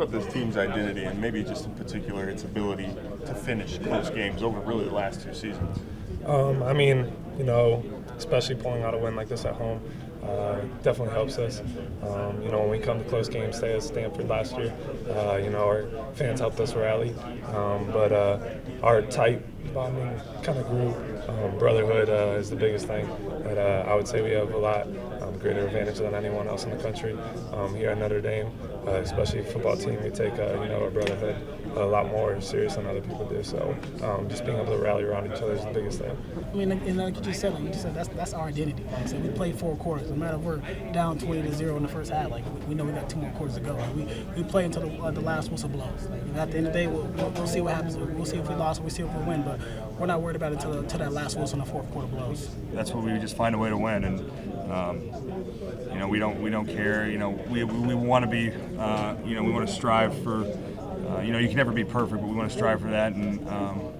about this team's identity and maybe just in particular its ability to finish close games over really the last 2 seasons? I mean, you know, especially pulling out a win like this at home, definitely helps us. You know, when we come to close games, say at Stanford last year, you know, our fans helped us rally. But our tight bonding kind of group, brotherhood is the biggest thing that I would say we have a lot greater advantage than anyone else in the country. Here at Notre Dame, especially a football team, we take, you know, our brotherhood a lot more serious than other people do. So just being able to rally around each other is the biggest thing. I mean, and like you just said, that's our identity. Like I said, we played 4 quarters. No matter if we're down 20-0 in the first half, like we know we got 2 more quarters to go. Like, we play until the last whistle blows. Like, at the end of the day, we'll see what happens. We'll see if we lost or we'll see if we win. But we're not worried about it until that last whistle in the 4th quarter blows. That's what we just find a way to win, and you know, we don't care. You know, we want to be, you know, we want to strive for. You know, you can never be perfect, but we want to strive for that. And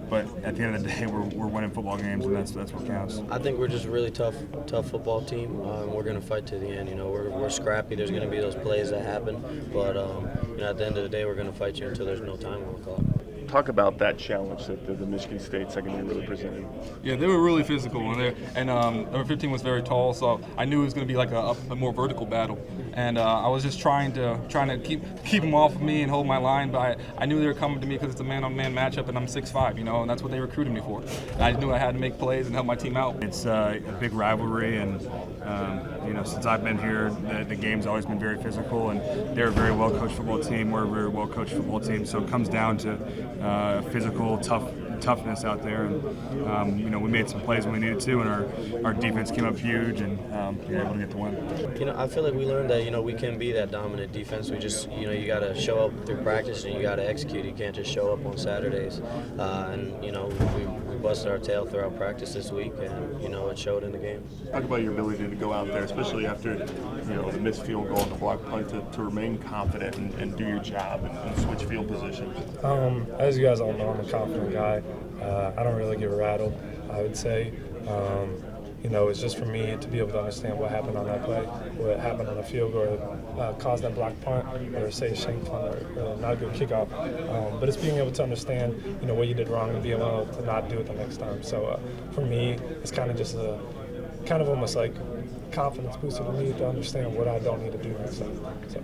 but at the end of the day, we're winning football games, and that's what counts. I think we're just a really tough football team. We're going to fight to the end. You know, we're scrappy. There's going to be those plays that happen, but you know, at the end of the day, we're going to fight you until there's no time on the clock. Talk about that challenge that the Michigan State secondary really presented. Yeah, they were really physical, and number 15 was very tall, so I knew it was going to be like a more vertical battle. And I was just trying to keep them off of me and hold my line, but I knew they were coming to me because it's a man-on-man matchup, and I'm 6'5", you know, and that's what they recruited me for. And I knew I had to make plays and help my team out. It's a big rivalry, and you know, since I've been here, the game's always been very physical, and they're a very well-coached football team. We're a very well-coached football team, so it comes down to physical toughness out there, and you know, we made some plays when we needed to, and our defense came up huge, and we were able to get the win. You know, I feel like we learned that, you know, we can be that dominant defense. We just, you know, you got to show up through practice and you got to execute. You can't just show up on Saturdays. And you know, we busted our tail throughout practice this week, and you know, it showed in the game. Talk about your ability to go out there, especially after, you know, the missed field goal and the block punt, to remain confident and do your job and switch field positions. As you guys all know, I'm a confident guy. I don't really get rattled, I would say. You know, it's just for me to be able to understand what happened on that play, what happened on the field goal that caused that block punt, or say shank punt, or not a good kickoff. But it's being able to understand, you know, what you did wrong and be able to not do it the next time. So for me, it's kind of just almost like confidence booster for me to understand what I don't need to do next time. So.